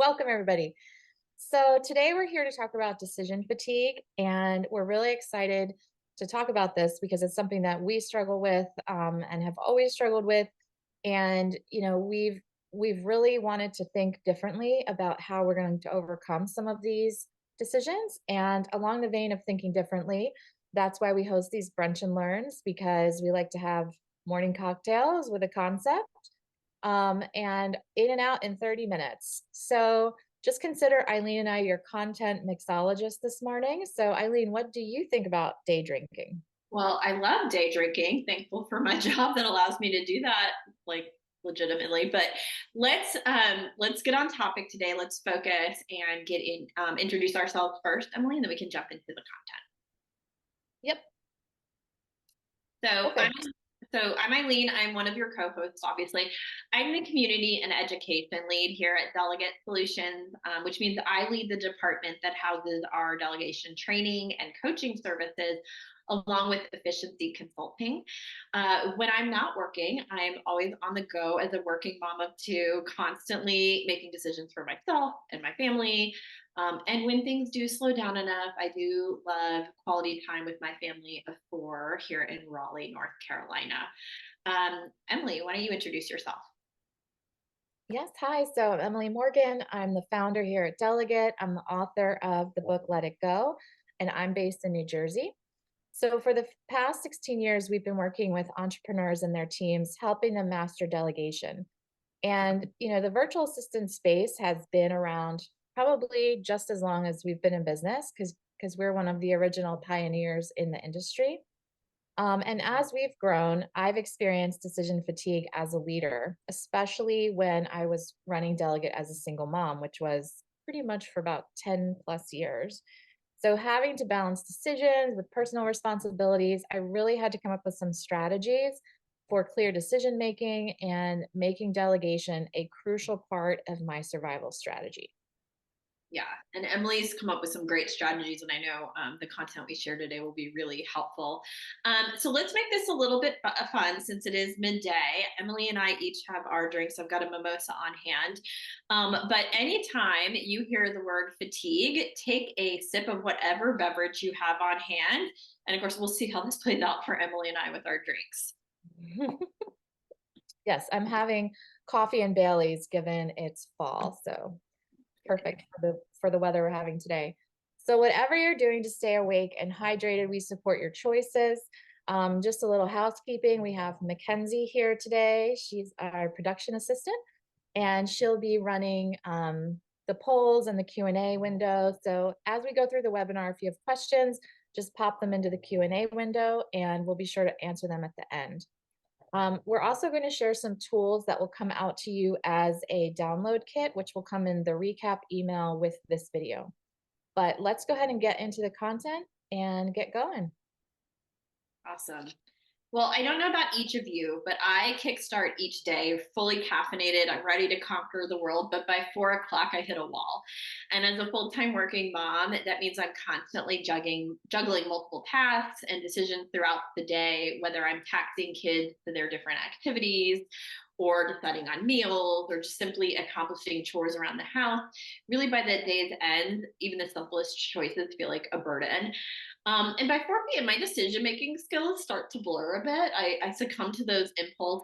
Welcome, everybody. So today we're here to talk about decision fatigue, and we're really excited to talk about this because it's something that we struggle with and have always struggled with. And we've really wanted to think differently about how we're going to overcome some of these decisions. And along the vein of thinking differently, that's why we host these brunch and learns, because we like to have morning cocktails with a concept and in and out in 30 minutes. So just consider Eileen and I your content mixologist this morning. So Eileen, what do you think about day drinking? Well, I love day drinking. Thankful for my job that allows me to do that, like legitimately. But let's get on topic today. Let's focus and get in introduce ourselves first, Emily, and then we can jump into the content. Yep. So I'm Perfect. so I'm Eileen. I'm one of your co-hosts, obviously. I'm the community and education lead here at Delegate Solutions, which means I lead the department that houses our delegation training and coaching services, along with efficiency consulting. When I'm not working, I'm always on the go as a working mom of two, constantly making decisions for myself and my family. And when things do slow down enough, I do love quality time with my family of four here in Raleigh, North Carolina. Emily, why don't you introduce yourself? Yes. Hi. So I'm Emily Morgan. I'm the founder here at Delegate. I'm the author of the book Let It Go, and I'm based in New Jersey. So for the past 16 years, we've been working with entrepreneurs and their teams, helping them master delegation. And, the virtual assistant space has been around probably just as long as we've been in business because we're one of the original pioneers in the industry. And as we've grown, I've experienced decision fatigue as a leader, especially when I was running Delegate as a single mom, which was pretty much for about 10 plus years. So, having to balance decisions with personal responsibilities, I really had to come up with some strategies for clear decision making and making delegation a crucial part of my survival strategy. Yeah, and Emily's come up with some great strategies, and I know the content we share today will be really helpful. So let's make this a little bit fun since it is midday. Emily and I each have our drinks. I've got a mimosa on hand. But anytime you hear the word fatigue, take a sip of whatever beverage you have on hand. And of course, we'll see how this plays out for Emily and I with our drinks. Yes, I'm having coffee and Bailey's given it's fall. So perfect for the weather we're having today. So whatever you're doing to stay awake and hydrated, we support your choices. Just a little housekeeping. We have Mackenzie here today. She's our production assistant, and she'll be running the polls and the Q&A window. So as we go through the webinar, if you have questions, just pop them into the Q&A window, and we'll be sure to answer them at the end. We're also going to share some tools that will come out to you as a download kit, which will come in the recap email with this video. But let's go ahead and get into the content and get going. Awesome. Well, I don't know about each of you, but I kickstart each day fully caffeinated. I'm ready to conquer the world, but by 4 o'clock, I hit a wall. And as a full-time working mom, that means I'm constantly juggling multiple tasks and decisions throughout the day, whether I'm taxing kids to their different activities or deciding on meals or just simply accomplishing chores around the house. Really, by the day's end, even the simplest choices feel like a burden. And by 4 p.m., my decision making skills start to blur a bit. I succumb to those impulse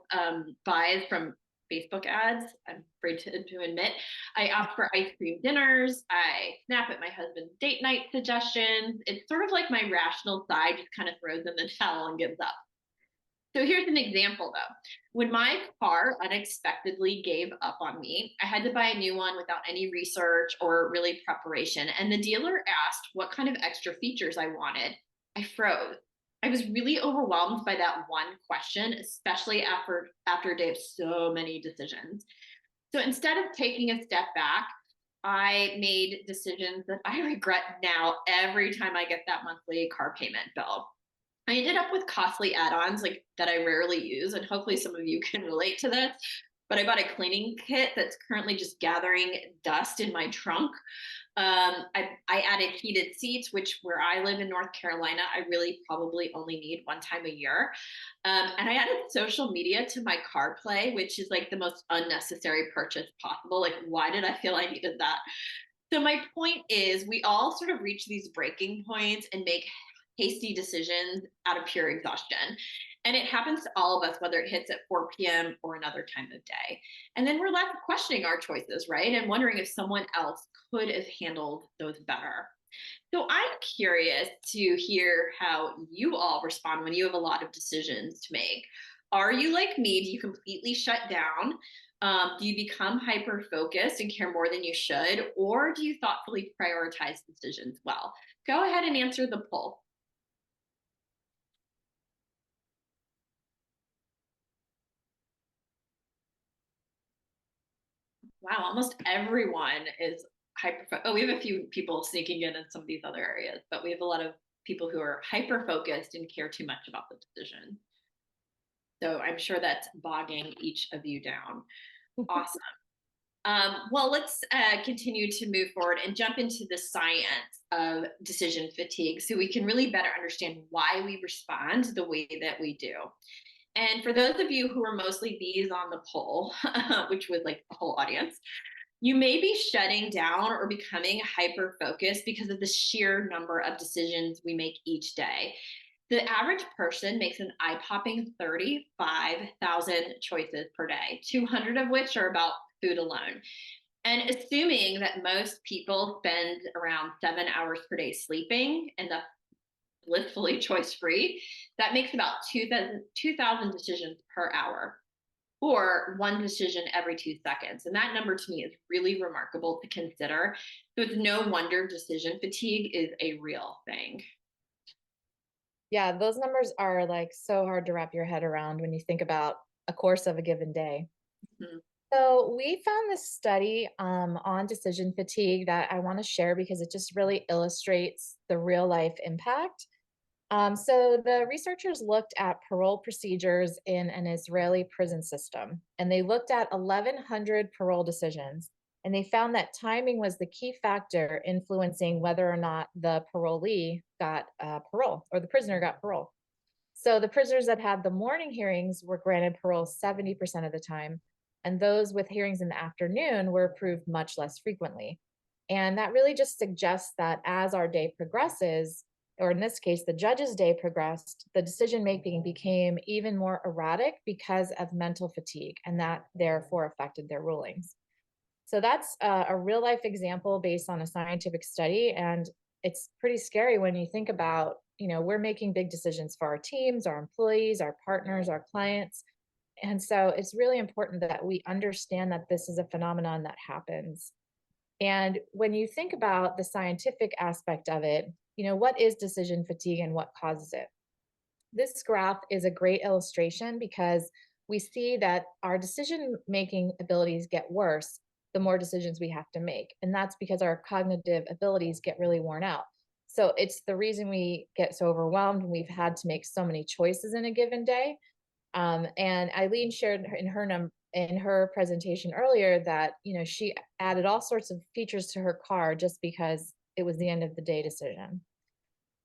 buys from Facebook ads. I'm afraid to admit. I opt for ice cream dinners. I snap at my husband's date night suggestions. It's sort of like my rational side just kind of throws in the towel and gives up. So here's an example though. When my car unexpectedly gave up on me, I had to buy a new one without any research or really preparation. And the dealer asked what kind of extra features I wanted. I froze. I was really overwhelmed by that one question, especially after a day of so many decisions. So instead of taking a step back, I made decisions that I regret now every time I get that monthly car payment bill. I ended up with costly add-ons like that I rarely use, and hopefully some of you can relate to this. but I bought a cleaning kit that's currently just gathering dust in my trunk. I added heated seats, which where I live in North Carolina, I really probably only need one time a year. And I added social media to my car play, which is like the most unnecessary purchase possible. Like, why did I feel I needed that? So my point is we all sort of reach these breaking points and make hasty decisions out of pure exhaustion. And it happens to all of us, whether it hits at 4 p.m. or another time of day. And then we're left questioning our choices, right? And wondering if someone else could have handled those better. So I'm curious to hear how you all respond when you have a lot of decisions to make. Are you like me? Do you completely shut down? Do you become hyper focused and care more than you should? Or do you thoughtfully prioritize decisions well? Go ahead and answer the poll. Wow, almost everyone is hyper. Oh, we have a few people sneaking in some of these other areas, but we have a lot of people who are hyper focused and care too much about the decision. So I'm sure that's bogging each of you down. Awesome. Well, let's continue to move forward and jump into the science of decision fatigue so we can really better understand why we respond the way that we do. And for those of you who are mostly bees on the poll, which was like the whole audience, you may be shutting down or becoming hyper focused because of the sheer number of decisions we make each day. The average person makes an eye popping 35,000 choices per day, 200 of which are about food alone. And assuming that most people spend around 7 hours per day sleeping and that's blissfully choice free, that makes about 2,000 decisions per hour or one decision every 2 seconds. And that number to me is really remarkable to consider. So it's no wonder decision fatigue is a real thing. Yeah, those numbers are like so hard to wrap your head around when you think about a course of a given day. Mhm. So we found this study on decision fatigue that I want to share because it just really illustrates the real life impact. So the researchers looked at parole procedures in an Israeli prison system, and they looked at 1,100 parole decisions, and they found that timing was the key factor influencing whether or not the parolee got parole or the prisoner got parole. So the prisoners that had the morning hearings were granted parole 70% of the time, and those with hearings in the afternoon were approved much less frequently. And that really just suggests that as our day progresses, or in this case, the judge's day progressed, the decision making became even more erratic because of mental fatigue, and that therefore affected their rulings. So that's a real life example based on a scientific study. And it's pretty scary when you think about, we're making big decisions for our teams, our employees, our partners, our clients. And so it's really important that we understand that this is a phenomenon that happens. And when you think about the scientific aspect of it, what is decision fatigue and what causes it? This graph is a great illustration because we see that our decision making abilities get worse the more decisions we have to make. And that's because our cognitive abilities get really worn out. So it's the reason we get so overwhelmed when we've had to make so many choices in a given day. And Eileen shared in her presentation earlier that she added all sorts of features to her car just because it was the end of the day decision.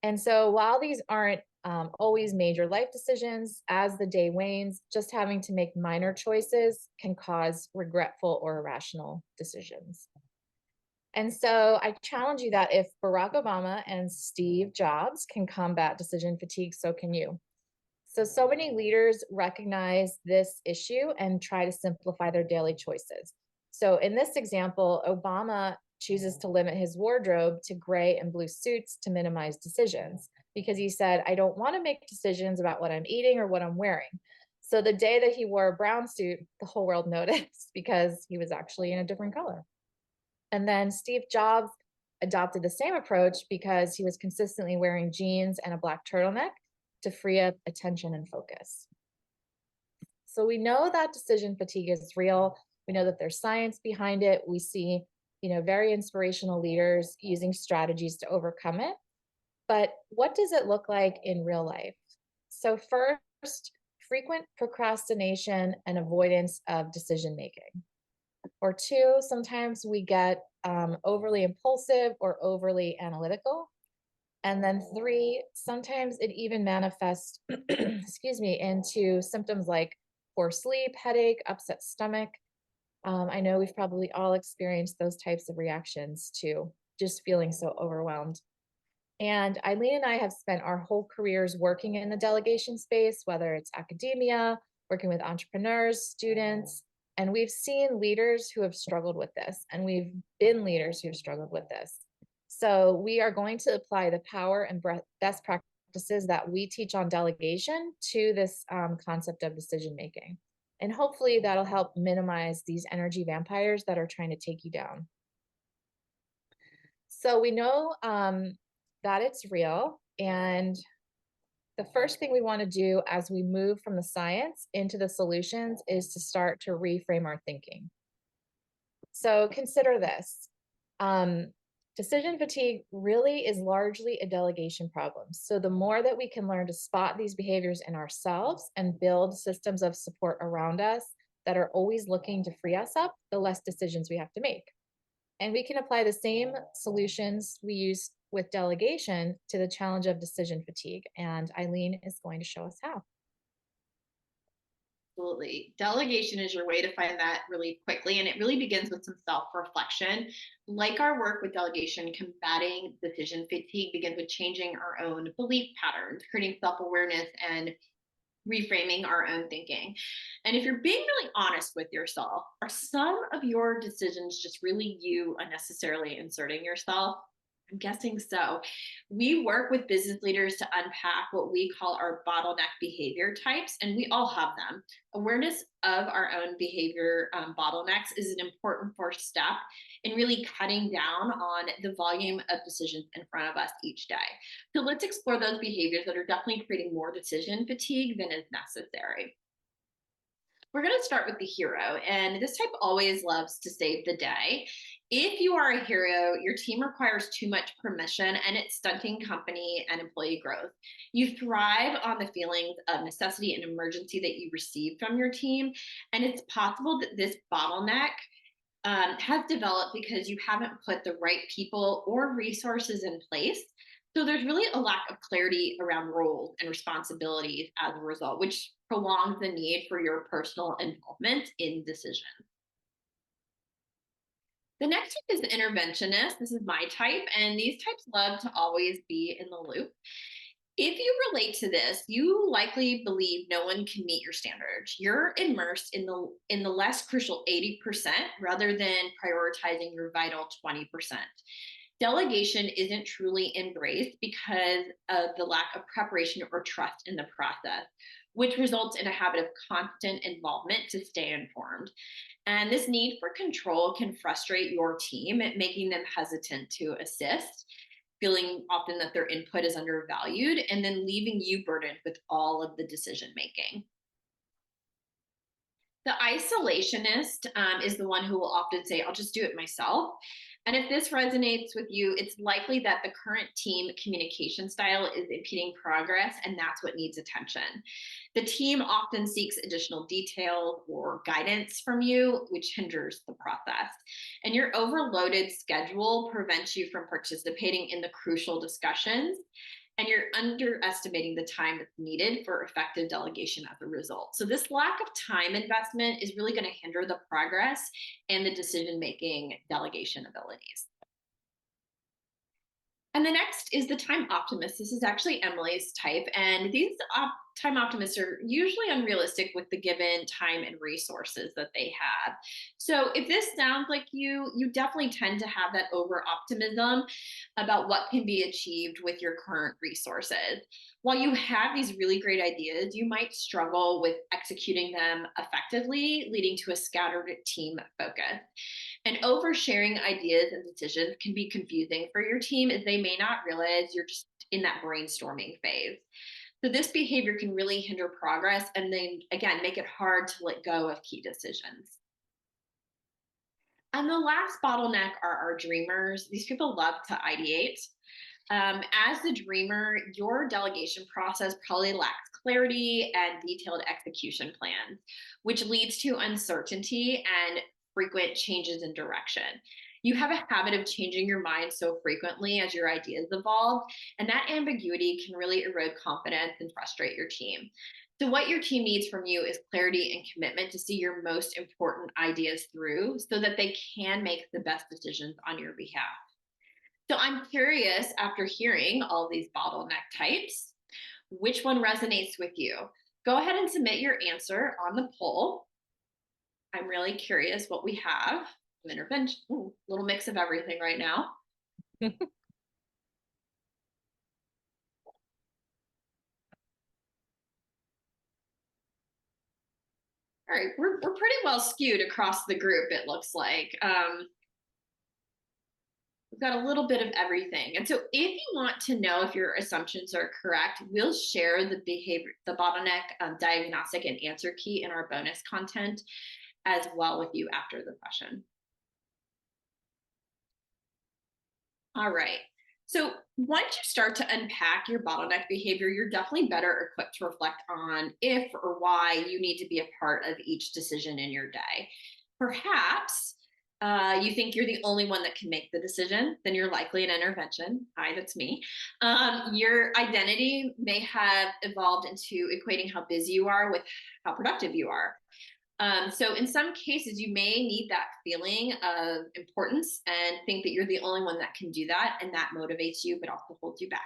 And so while these aren't always major life decisions, as the day wanes, just having to make minor choices can cause regretful or irrational decisions. And so I challenge you that if Barack Obama and Steve Jobs can combat decision fatigue, so can you. So many leaders recognize this issue and try to simplify their daily choices. So in this example, Obama chooses to limit his wardrobe to gray and blue suits to minimize decisions because he said, I don't want to make decisions about what I'm eating or what I'm wearing. So the day that he wore a brown suit, the whole world noticed because he was actually in a different color. And then Steve Jobs adopted the same approach because he was consistently wearing jeans and a black turtleneck to free up attention and focus. So we know that decision fatigue is real. We know that there's science behind it. We see, very inspirational leaders using strategies to overcome it. But what does it look like in real life? So first, frequent procrastination and avoidance of decision making. Or two, sometimes we get overly impulsive or overly analytical. And then three, sometimes it even manifests, excuse me, into symptoms like poor sleep, headache, upset stomach. I know we've probably all experienced those types of reactions to just feeling so overwhelmed. And Eileen and I have spent our whole careers working in the delegation space, whether it's academia, working with entrepreneurs, students, and we've seen leaders who have struggled with this, and we've been leaders who have struggled with this. So we are going to apply the power and best practices that we teach on delegation to this concept of decision making. And hopefully that'll help minimize these energy vampires that are trying to take you down. So we know that it's real. And the first thing we want to do as we move from the science into the solutions is to start to reframe our thinking. So consider this. Decision fatigue really is largely a delegation problem. So the more that we can learn to spot these behaviors in ourselves and build systems of support around us that are always looking to free us up, the less decisions we have to make. And we can apply the same solutions we use with delegation to the challenge of decision fatigue. And Eileen is going to show us how. Absolutely. Delegation is your way to find that really quickly. And it really begins with some self reflection. Like our work with delegation, combating decision fatigue begins with changing our own belief patterns, creating self awareness, and reframing our own thinking. And if you're being really honest with yourself, are some of your decisions just really you unnecessarily inserting yourself? I'm guessing so. We work with business leaders to unpack what we call our bottleneck behavior types, and we all have them. Awareness of our own behavior bottlenecks is an important first step in really cutting down on the volume of decisions in front of us each day. So let's explore those behaviors that are definitely creating more decision fatigue than is necessary. We're going to start with the hero, and this type always loves to save the day. If you are a hero, your team requires too much permission and it's stunting company and employee growth. You thrive on the feelings of necessity and emergency that you receive from your team, and it's possible that this bottleneck has developed because you haven't put the right people or resources in place. So there's really a lack of clarity around roles and responsibilities as a result, which prolongs the need for your personal involvement in decisions. The next type is the interventionist. This is my type, and these types love to always be in the loop. If you relate to this, you likely believe no one can meet your standards. You're immersed in the less crucial 80% rather than prioritizing your vital 20%. Delegation isn't truly embraced because of the lack of preparation or trust in the process, which results in a habit of constant involvement to stay informed. And this need for control can frustrate your team, making them hesitant to assist, feeling often that their input is undervalued, and then leaving you burdened with all of the decision making. The isolationist is the one who will often say, I'll just do it myself. And if this resonates with you, it's likely that the current team communication style is impeding progress, and that's what needs attention. The team often seeks additional detail or guidance from you, which hinders the process. And your overloaded schedule prevents you from participating in the crucial discussions, and you're underestimating the time that's needed for effective delegation as a result. So this lack of time investment is really going to hinder the progress and the decision-making delegation abilities. And the next is the time optimist. This is actually Emily's type. And these time optimists are usually unrealistic with the given time and resources that they have. So if this sounds like you definitely tend to have that over optimism about what can be achieved with your current resources. While you have these really great ideas, you might struggle with executing them effectively, leading to a scattered team focus. And oversharing ideas and decisions can be confusing for your team as they may not realize you're just in that brainstorming phase. So this behavior can really hinder progress and then again make it hard to let go of key decisions. And the last bottleneck are our dreamers. These people love to ideate. As the dreamer, your delegation process probably lacks clarity and detailed execution plans, which leads to uncertainty and frequent changes in direction. You have a habit of changing your mind so frequently as your ideas evolve, and that ambiguity can really erode confidence and frustrate your team. So, what your team needs from you is clarity and commitment to see your most important ideas through so that they can make the best decisions on your behalf. So I'm curious, after hearing all these bottleneck types, which one resonates with you? Go ahead and submit your answer on the poll. I'm really curious what we have. Intervention, little mix of everything right now. All right, we're pretty well skewed across the group, it looks like. We've got a little bit of everything. And so if you want to know if your assumptions are correct, we'll share the bottleneck diagnostic and answer key in our bonus content as well with you after the session. All right. So once you start to unpack your bottleneck behavior, you're definitely better equipped to reflect on if or why you need to be a part of each decision in your day. Perhaps you think you're the only one that can make the decision, then you're likely an intervention. Hi, that's me. Your identity may have evolved into equating how busy you are with how productive you are. So in some cases, you may need that feeling of importance and think that you're the only one that can do that, and that motivates you, but also holds you back.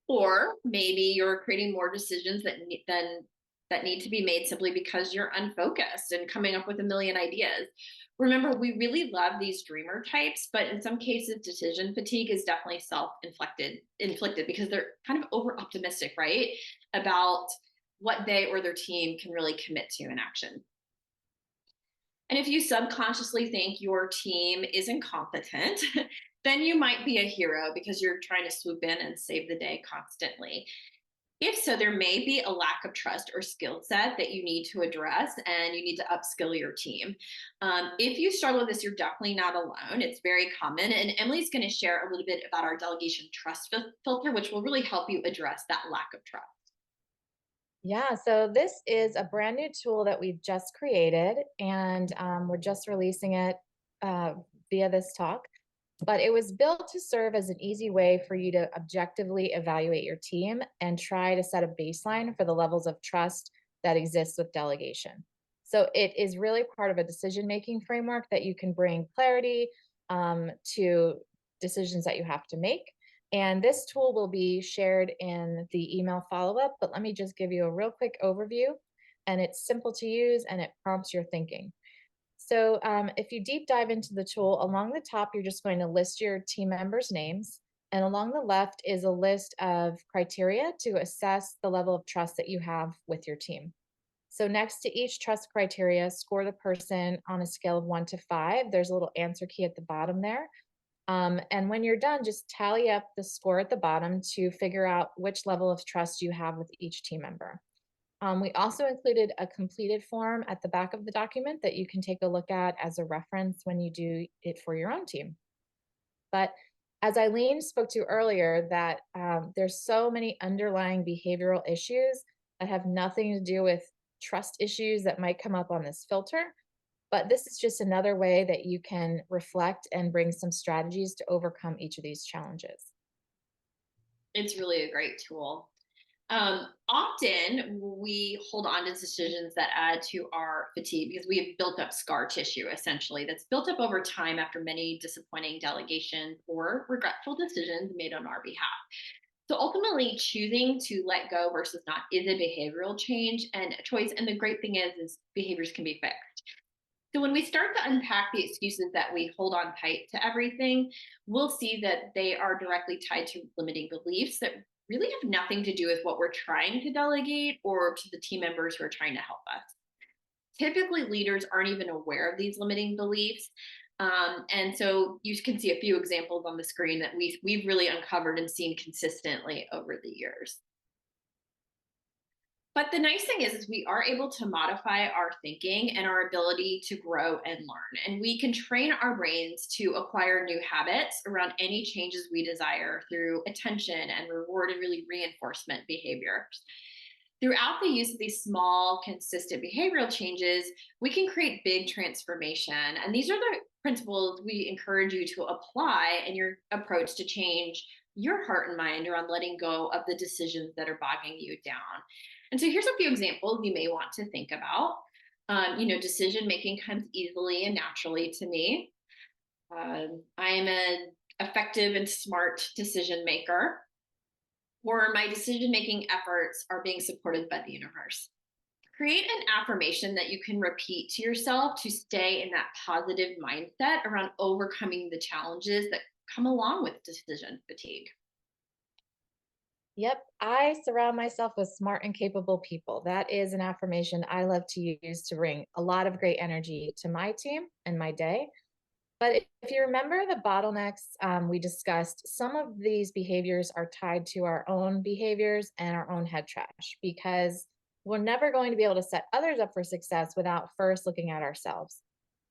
Or maybe you're creating more decisions that need to be made simply because you're unfocused and coming up with a million ideas. Remember, we really love these dreamer types, but in some cases, decision fatigue is definitely inflicted because they're kind of over optimistic, right? About what they or their team can really commit to in action. And if you subconsciously think your team is incompetent, then you might be a hero because you're trying to swoop in and save the day constantly. If so, there may be a lack of trust or skill set that you need to address, and you need to upskill your team. If you struggle with this, you're definitely not alone. It's very common. And Emily's going to share a little bit about our delegation trust filter, which will really help you address that lack of trust. Yeah, so this is a brand new tool that we've just created, and we're just releasing it via this talk. But it was built to serve as an easy way for you to objectively evaluate your team and try to set a baseline for the levels of trust that exists with delegation. So it is really part of a decision-making framework that you can bring clarity to decisions that you have to make. And this tool will be shared in the email follow-up, but let me just give you a real quick overview. And it's simple to use and it prompts your thinking. So if you deep dive into the tool, along the top, you're just going to list your team members' names. And along the left is a list of criteria to assess the level of trust that you have with your team. So next to each trust criteria, score the person on a scale of 1 to 5. There's a little answer key at the bottom there. And when you're done, just tally up the score at the bottom to figure out which level of trust you have with each team member. We also included a completed form at the back of the document that you can take a look at as a reference when you do it for your own team. But as Eileen spoke to earlier, that there's so many underlying behavioral issues that have nothing to do with trust issues that might come up on this filter. But this is just another way that you can reflect and bring some strategies to overcome each of these challenges. It's really a great tool. Often we hold on to decisions that add to our fatigue because we have built up scar tissue, essentially, that's built up over time after many disappointing delegations or regretful decisions made on our behalf. So ultimately, choosing to let go versus not is a behavioral change and a choice. And the great thing is behaviors can be fixed. So when we start to unpack the excuses that we hold on tight to everything, we'll see that they are directly tied to limiting beliefs that really have nothing to do with what we're trying to delegate or to the team members who are trying to help us. Typically, leaders aren't even aware of these limiting beliefs. And so you can see a few examples on the screen that we've really uncovered and seen consistently over the years. But the nice thing is we are able to modify our thinking and our ability to grow and learn. And we can train our brains to acquire new habits around any changes we desire through attention and reward and really reinforcement behaviors. Throughout the use of these small, consistent behavioral changes, we can create big transformation. And these are the principles we encourage you to apply in your approach to change your heart and mind around letting go of the decisions that are bogging you down. And so here's a few examples you may want to think about. Decision making comes easily and naturally to me. I am an effective and smart decision maker, or my decision making efforts are being supported by the universe. Create an affirmation that you can repeat to yourself to stay in that positive mindset around overcoming the challenges that come along with decision fatigue. Yep, I surround myself with smart and capable people. That is an affirmation I love to use to bring a lot of great energy to my team and my day. But if you remember the bottlenecks we discussed, some of these behaviors are tied to our own behaviors and our own head trash, because we're never going to be able to set others up for success without first looking at ourselves.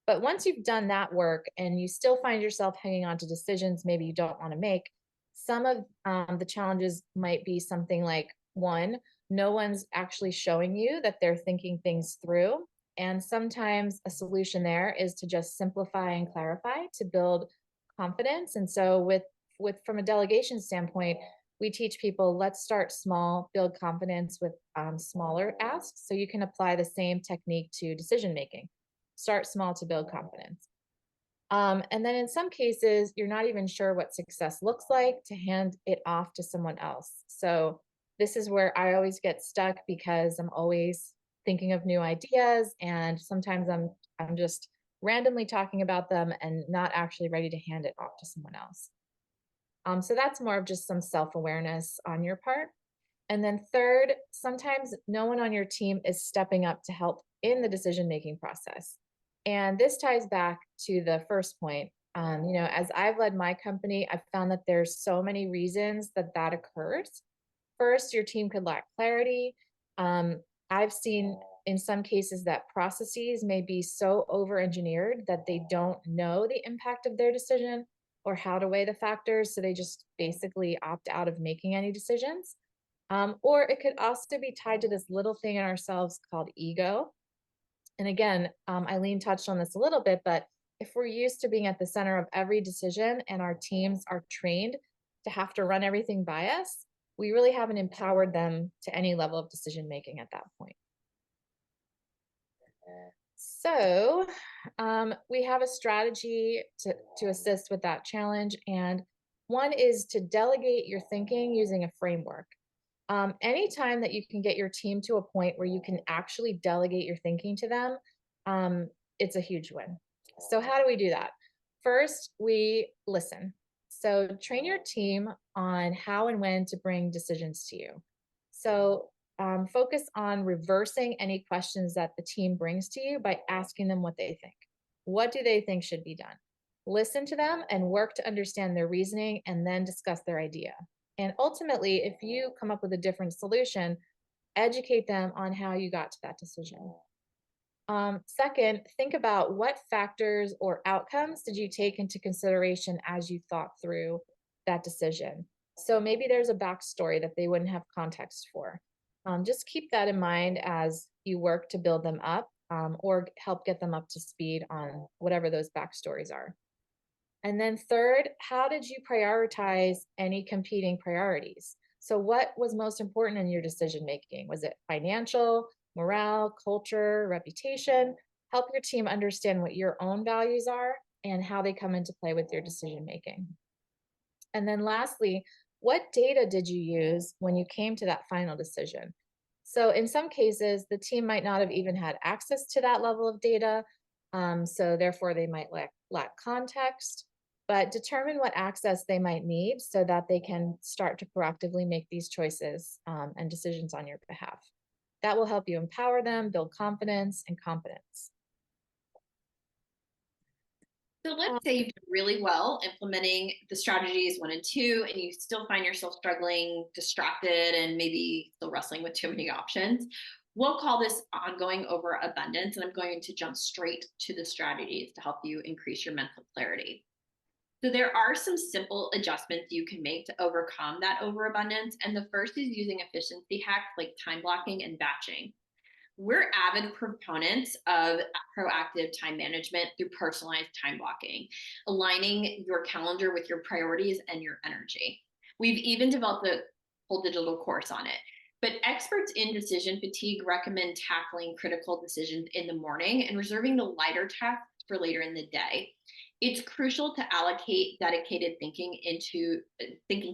But once you've done that work and you still find yourself hanging on to decisions maybe you don't want to make, some of the challenges might be something like, one, no one's actually showing you that they're thinking things through. And sometimes a solution there is to just simplify and clarify to build confidence. And so with from a delegation standpoint, we teach people, let's start small, build confidence with smaller asks. So you can apply the same technique to decision making. Start small to build confidence. And then in some cases, you're not even sure what success looks like, to hand it off to someone else. So this is where I always get stuck, because I'm always thinking of new ideas, and sometimes I'm just randomly talking about them and not actually ready to hand it off to someone else. So that's more of just some self-awareness on your part. And then third, sometimes no one on your team is stepping up to help in the decision-making process. And this ties back to the first point. As I've led my company, I've found that there's so many reasons that that occurs. First, your team could lack clarity. I've seen in some cases that processes may be so over-engineered that they don't know the impact of their decision or how to weigh the factors. So they just basically opt out of making any decisions. Or it could also be tied to this little thing in ourselves called ego. And again, Eileen touched on this a little bit, but if we're used to being at the center of every decision and our teams are trained to have to run everything by us, we really haven't empowered them to any level of decision making at that point. So we have a strategy to assist with that challenge. And one is to delegate your thinking using a framework. Anytime that you can get your team to a point where you can actually delegate your thinking to them, it's a huge win. So how do we do that? First, we listen. So train your team on how and when to bring decisions to you. So focus on reversing any questions that the team brings to you by asking them what they think. What do they think should be done? Listen to them and work to understand their reasoning, and then discuss their idea. And ultimately, if you come up with a different solution, educate them on how you got to that decision. Second, think about what factors or outcomes did you take into consideration as you thought through that decision. So maybe there's a backstory that they wouldn't have context for. Just keep that in mind as you work to build them up, or help get them up to speed on whatever those backstories are. And then third, how did you prioritize any competing priorities? So what was most important in your decision making? Was it financial, morale, culture, reputation? Help your team understand what your own values are and how they come into play with your decision making. And then lastly, what data did you use when you came to that final decision? So in some cases, the team might not have even had access to that level of data. So therefore they might lack context, but determine what access they might need so that they can start to proactively make these choices and decisions on your behalf. That will help you empower them, build confidence and competence. So let's say you've done really well implementing the strategies 1 and 2, and you still find yourself struggling, distracted, and maybe still wrestling with too many options. We'll call this ongoing overabundance, and I'm going to jump straight to the strategies to help you increase your mental clarity. So there are some simple adjustments you can make to overcome that overabundance, and the first is using efficiency hacks like time blocking and batching. We're avid proponents of proactive time management through personalized time blocking, aligning your calendar with your priorities and your energy. We've even developed a whole digital course on it. But experts in decision fatigue recommend tackling critical decisions in the morning and reserving the lighter tasks for later in the day. It's crucial to allocate dedicated thinking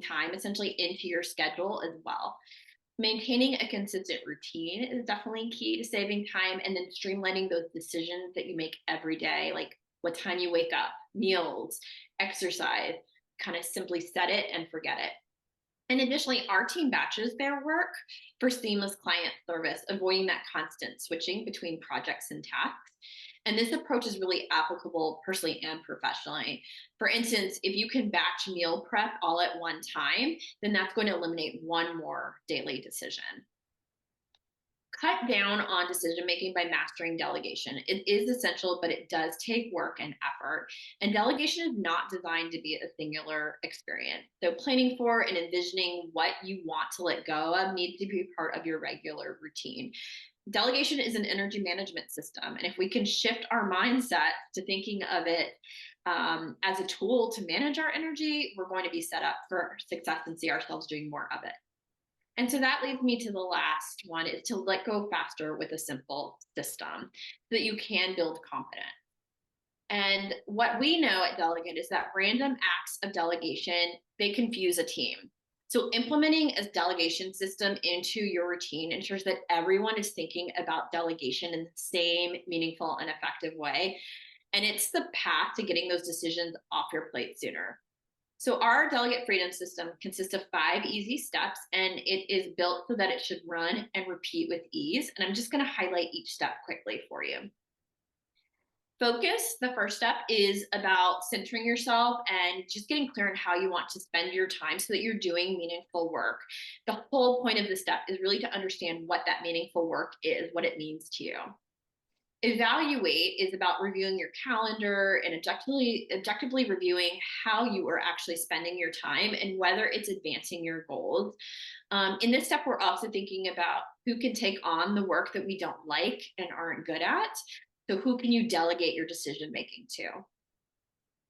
time essentially into your schedule as well. Maintaining a consistent routine is definitely key to saving time, and then streamlining those decisions that you make every day, like what time you wake up, meals, exercise, kind of simply set it and forget it. And additionally, our team batches their work for seamless client service, avoiding that constant switching between projects and tasks. And this approach is really applicable personally and professionally. For instance, if you can batch meal prep all at one time, then that's going to eliminate one more daily decision. Cut down on decision making by mastering delegation. It is essential, but it does take work and effort. And delegation is not designed to be a singular experience. So, planning for and envisioning what you want to let go of needs to be part of your regular routine. Delegation is an energy management system. And if we can shift our mindset to thinking of it as a tool to manage our energy, we're going to be set up for success and see ourselves doing more of it. And so that leads me to the last one, is to let go faster with a simple system so that you can build confidence. And what we know at Delegate is that random acts of delegation, they confuse a team. So implementing a delegation system into your routine ensures that everyone is thinking about delegation in the same meaningful and effective way. And it's the path to getting those decisions off your plate sooner. So our delegate freedom system consists of 5 easy steps, and it is built so that it should run and repeat with ease. And I'm just going to highlight each step quickly for you. Focus, the first step, is about centering yourself and just getting clear on how you want to spend your time so that you're doing meaningful work. The whole point of this step is really to understand what that meaningful work is, what it means to you. Evaluate is about reviewing your calendar and objectively reviewing how you are actually spending your time and whether it's advancing your goals. In this step, we're also thinking about who can take on the work that we don't like and aren't good at. So who can you delegate your decision making to?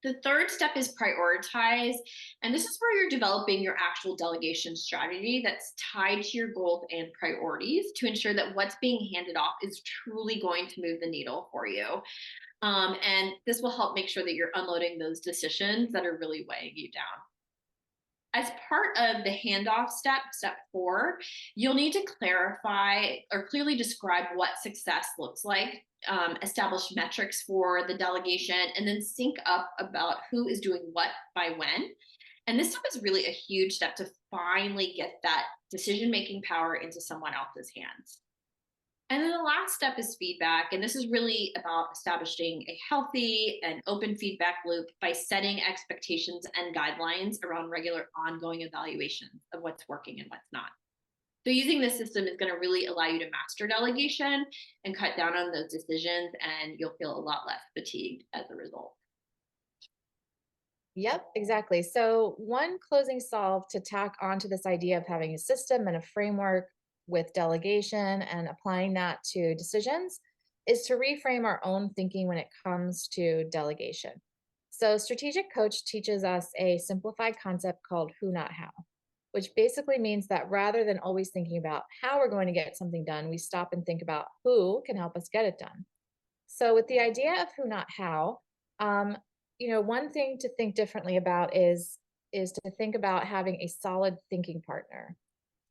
The third step is prioritize. And this is where you're developing your actual delegation strategy that's tied to your goals and priorities to ensure that what's being handed off is truly going to move the needle for you. And this will help make sure that you're unloading those decisions that are really weighing you down. As part of the handoff step, step 4, you'll need to clarify or clearly describe what success looks like, establish metrics for the delegation, and then sync up about who is doing what by when. And this step is really a huge step to finally get that decision-making power into someone else's hands. And then the last step is feedback. And this is really about establishing a healthy and open feedback loop by setting expectations and guidelines around regular ongoing evaluations of what's working and what's not. So using this system is going to really allow you to master delegation and cut down on those decisions, and you'll feel a lot less fatigued as a result. Yep, exactly. So one closing solve to tack onto this idea of having a system and a framework with delegation and applying that to decisions is to reframe our own thinking when it comes to delegation. So strategic coach teaches us a simplified concept called who, not how, which basically means that rather than always thinking about how we're going to get something done, we stop and think about who can help us get it done. So with the idea of who, not how, one thing to think differently about is to think about having a solid thinking partner.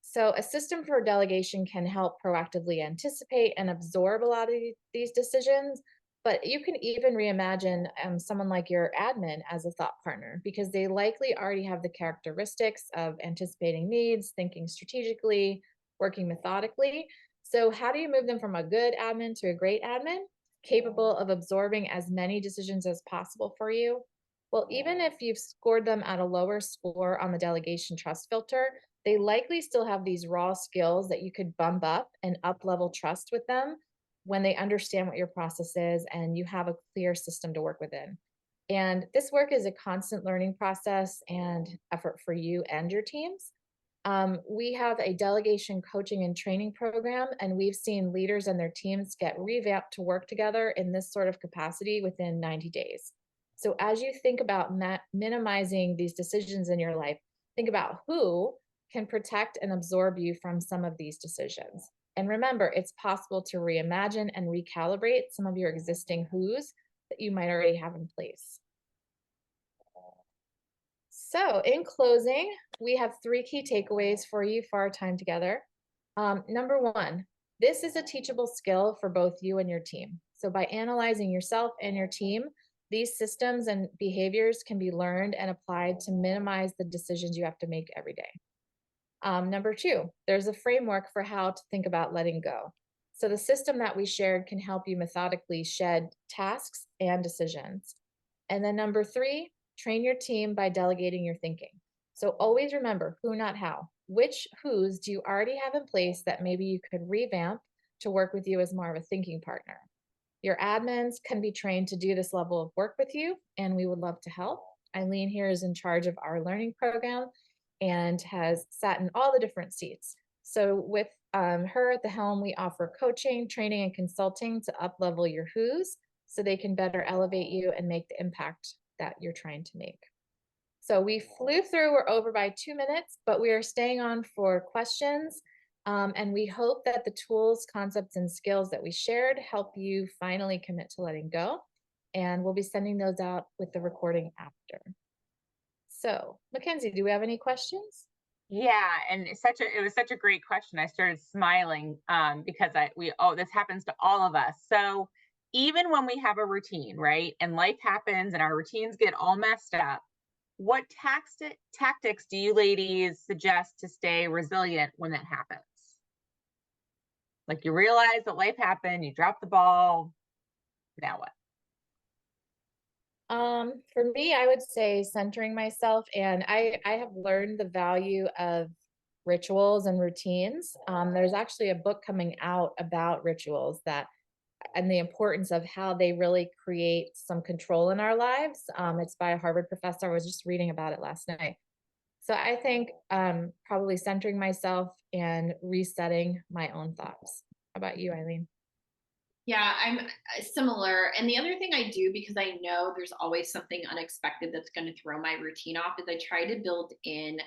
So a system for delegation can help proactively anticipate and absorb a lot of these decisions, but you can even reimagine someone like your admin as a thought partner because they likely already have the characteristics of anticipating needs, thinking strategically, working methodically. So how do you move them from a good admin to a great admin? capable of absorbing as many decisions as possible for you? Well, even if you've scored them at a lower score on the delegation trust filter, they likely still have these raw skills that you could bump up and up level trust with them when they understand what your process is and you have a clear system to work within. And this work is a constant learning process and effort for you and your teams. We have a delegation coaching and training program, and we've seen leaders and their teams get revamped to work together in this sort of capacity within 90 days. So, as you think about minimizing these decisions in your life, think about who can protect and absorb you from some of these decisions. And remember, it's possible to reimagine and recalibrate some of your existing who's that you might already have in place. So, in closing, we have 3 key takeaways for you for our time together. Number one, this is a teachable skill for both you and your team. So, by analyzing yourself and your team, these systems and behaviors can be learned and applied to minimize the decisions you have to make every day. Number two, there's a framework for how to think about letting go. So, the system that we shared can help you methodically shed tasks and decisions. And then number three, train your team by delegating your thinking. So always remember who, not how. Which who's do you already have in place that maybe you could revamp to work with you as more of a thinking partner? Your admins can be trained to do this level of work with you, and we would love to help. Eileen here is in charge of our learning program and has sat in all the different seats. So with her at the helm, we offer coaching, training, and consulting to up-level your who's so they can better elevate you and make the impact that you're trying to make. So we flew through, we're over by 2 minutes, but we are staying on for questions. And we hope that the tools, concepts, and skills that we shared help you finally commit to letting go. And we'll be sending those out with the recording after. So, Mackenzie, do we have any questions? Yeah, and it was such a great question. I started smiling because this happens to all of us. So even when we have a routine, right, and life happens and our routines get all messed up, what tactics do you ladies suggest to stay resilient when that happens? Like you realize that life happened, you dropped the ball. Now what? For me, I would say centering myself, and I have learned the value of rituals and routines. There's actually a book coming out about rituals that and the importance of how they really create some control in our lives. It's by a Harvard professor. I was just reading about it last night. So I think probably centering myself and resetting my own thoughts. How about you, Eileen? Yeah, I'm similar. And the other thing I do, because I know there's always something unexpected that's going to throw my routine off, is I try to build in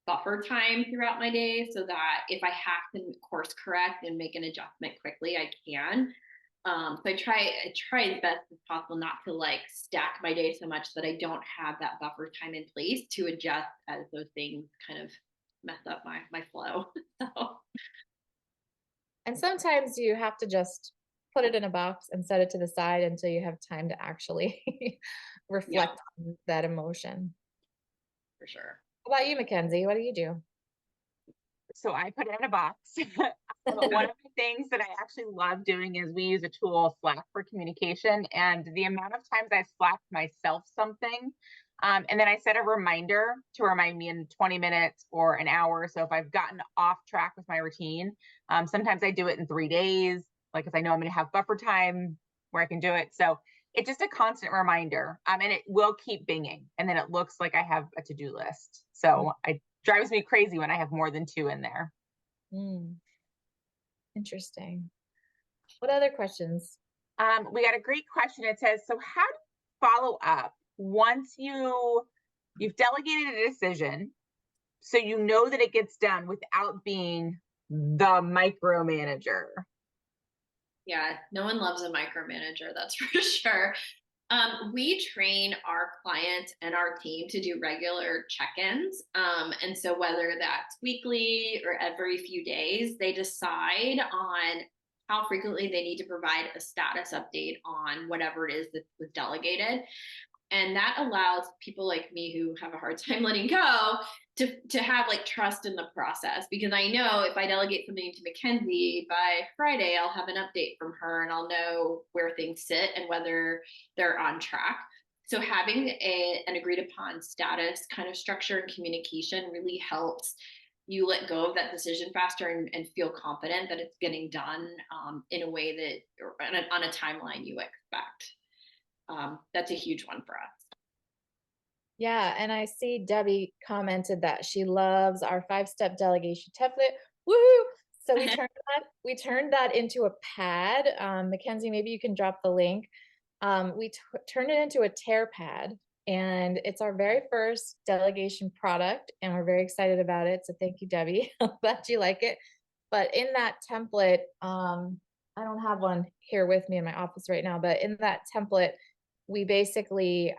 buffer time throughout my day so that if I have to course correct and make an adjustment quickly, I can. So I try as best as possible not to like stack my day so much that I don't have that buffer time in place to adjust as those things kind of mess up my flow. So And sometimes you have to just put it in a box and set it to the side until you have time to actually reflect on that emotion. for sure. How about you, Mackenzie? What do you do? So I put it in a box. One of the things that I actually love doing is we use a tool, Slack, for communication. And the amount of times I've Slacked myself something, and then I set a reminder to remind me in 20 minutes or an hour. So if I've gotten off track with my routine, sometimes I do it in 3 days, like if I know I'm going to have buffer time where I can do it. So it's just a constant reminder, and it will keep binging. And then it looks like I have a to-do list. So it drives me crazy when I have more than 2 in there. Interesting. What other questions? We got a great question. It says, so how do you follow up once you've delegated a decision so you know that it gets done without being the micromanager? Yeah, no one loves a micromanager, that's for sure. We train our clients and our team to do regular check-ins. And so whether that's weekly or every few days, they decide on how frequently they need to provide a status update on whatever it is that was delegated. And that allows people like me who have a hard time letting go to have like trust in the process, because I know if I delegate something to Mackenzie by Friday, I'll have an update from her and I'll know where things sit and whether they're on track. So having an agreed upon status kind of structure and communication really helps you let go of that decision faster and feel confident that it's getting done in a way that, or on a timeline you expect. That's a huge one for us. Yeah, and I see Debbie commented that she loves our 5-step delegation template. Woohoo! So we turned that into a pad. Mackenzie, maybe you can drop the link. We turned it into a tear pad, and it's our very first delegation product, and we're very excited about it. So thank you, Debbie. I'm glad you like it. But in that template, I don't have one here with me in my office right now, but in that template, we basically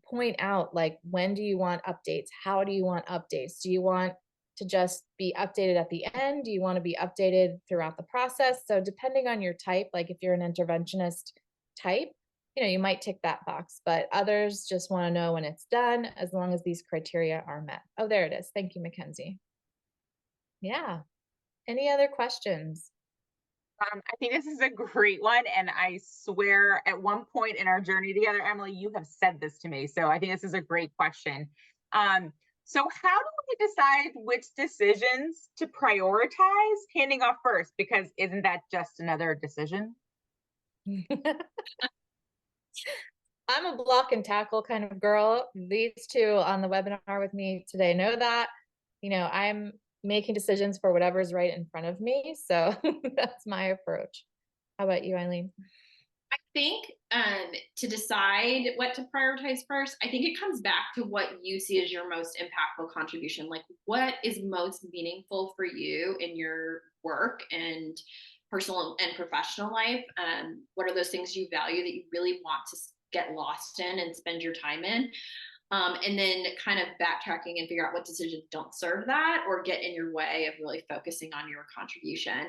point out, like, when do you want updates? How do you want updates? Do you want to just be updated at the end? Do you want to be updated throughout the process? So depending on your type, like if you're an interventionist type, you might tick that box, but others just want to know when it's done, as long as these criteria are met. Oh, there it is. Thank you, Mackenzie. Yeah. Any other questions? I think this is a great one. And I swear at one point in our journey together, Emily, you have said this to me. So I think this is a great question. So how do we decide which decisions to prioritize handing off first? Because isn't that just another decision? I'm a block and tackle kind of girl. These two on the webinar with me today know that. I'm making decisions for whatever's right in front of me. So that's my approach. How about you, Eileen? I think to decide what to prioritize first, I think it comes back to what you see as your most impactful contribution. Like, what is most meaningful for you in your work and personal and professional life? What are those things you value that you really want to get lost in and spend your time in? And then kind of backtracking and figure out what decisions don't serve that or get in your way of really focusing on your contribution.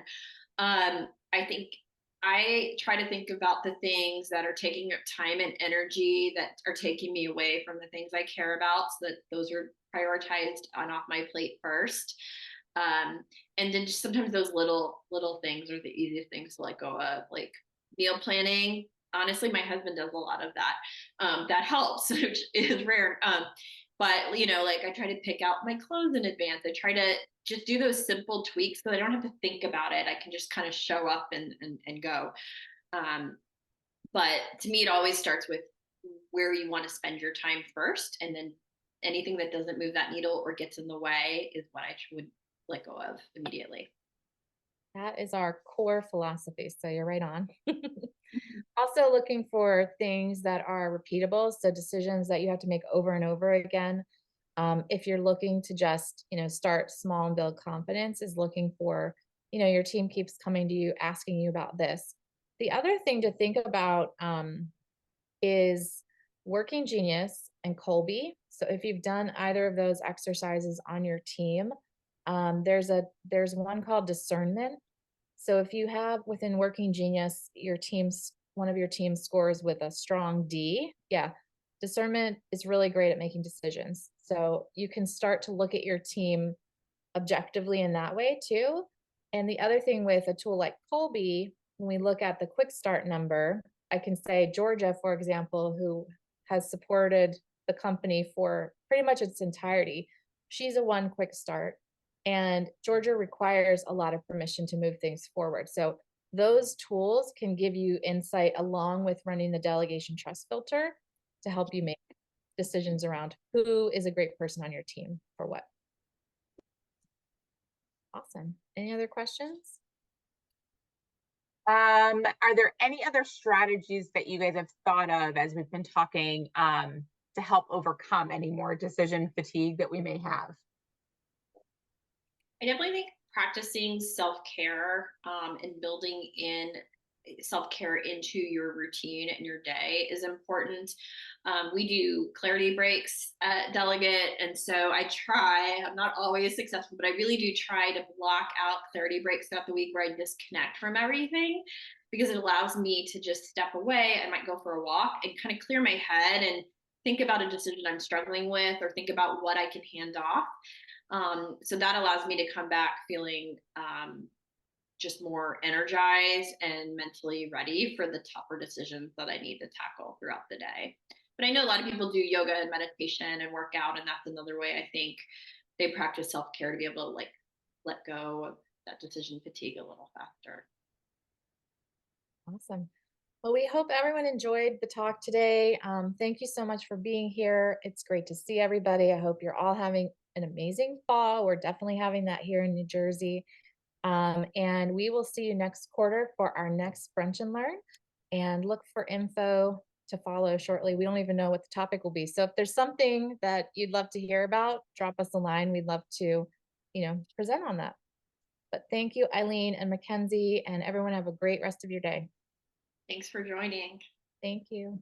I think I try to think about the things that are taking up time and energy that are taking me away from the things I care about, so that those are prioritized on off my plate first. And then just sometimes those little things are the easiest things to let go of, like meal planning. Honestly, my husband does a lot of that. That helps, which is rare. But like I try to pick out my clothes in advance. I try to just do those simple tweaks so I don't have to think about it. I can just kind of show up and go. But to me, it always starts with where you want to spend your time first, and then anything that doesn't move that needle or gets in the way is what I would let go of immediately. That is our core philosophy. So you're right on. Also looking for things that are repeatable. So decisions that you have to make over and over again. If you're looking to just, start small and build confidence, is looking for, your team keeps coming to you, asking you about this. The other thing to think about is Working Genius and Kolbe. So if you've done either of those exercises on your team, there's one called discernment. So if you have within Working Genius, one of your team scores with a strong D, yeah, discernment is really great at making decisions. So you can start to look at your team objectively in that way too. And the other thing with a tool like Kolbe, when we look at the quick start number, I can say Georgia, for example, who has supported the company for pretty much its entirety, she's a 1 quick start. And Georgia requires a lot of permission to move things forward. So those tools can give you insight along with running the delegation trust filter to help you make decisions around who is a great person on your team for what. Awesome. Any other questions? Are there any other strategies that you guys have thought of as we've been talking to help overcome any more decision fatigue that we may have? I definitely think practicing self-care and building in self-care into your routine and your day is important. We do clarity breaks at Delegate, and so I'm not always successful, but I really do try to block out clarity breaks throughout the week where I disconnect from everything, because it allows me to just step away. I might go for a walk and kind of clear my head and think about a decision I'm struggling with, or think about what I can hand off. So that allows me to come back feeling just more energized and mentally ready for the tougher decisions that I need to tackle throughout the day. But I know a lot of people do yoga and meditation and work out, and that's another way I think they practice self-care to be able to like let go of that decision fatigue a little faster. Awesome. Well, we hope everyone enjoyed the talk today. Thank you so much for being here. It's great to see everybody. I hope you're all having an amazing fall. We're definitely having that here in New Jersey. And we will see you next quarter for our next Brunch and Learn, and look for info to follow shortly. We don't even know what the topic will be. So if there's something that you'd love to hear about, drop us a line. We'd love to, present on that. But thank you, Eileen and Mackenzie, and everyone have a great rest of your day. Thanks for joining. Thank you.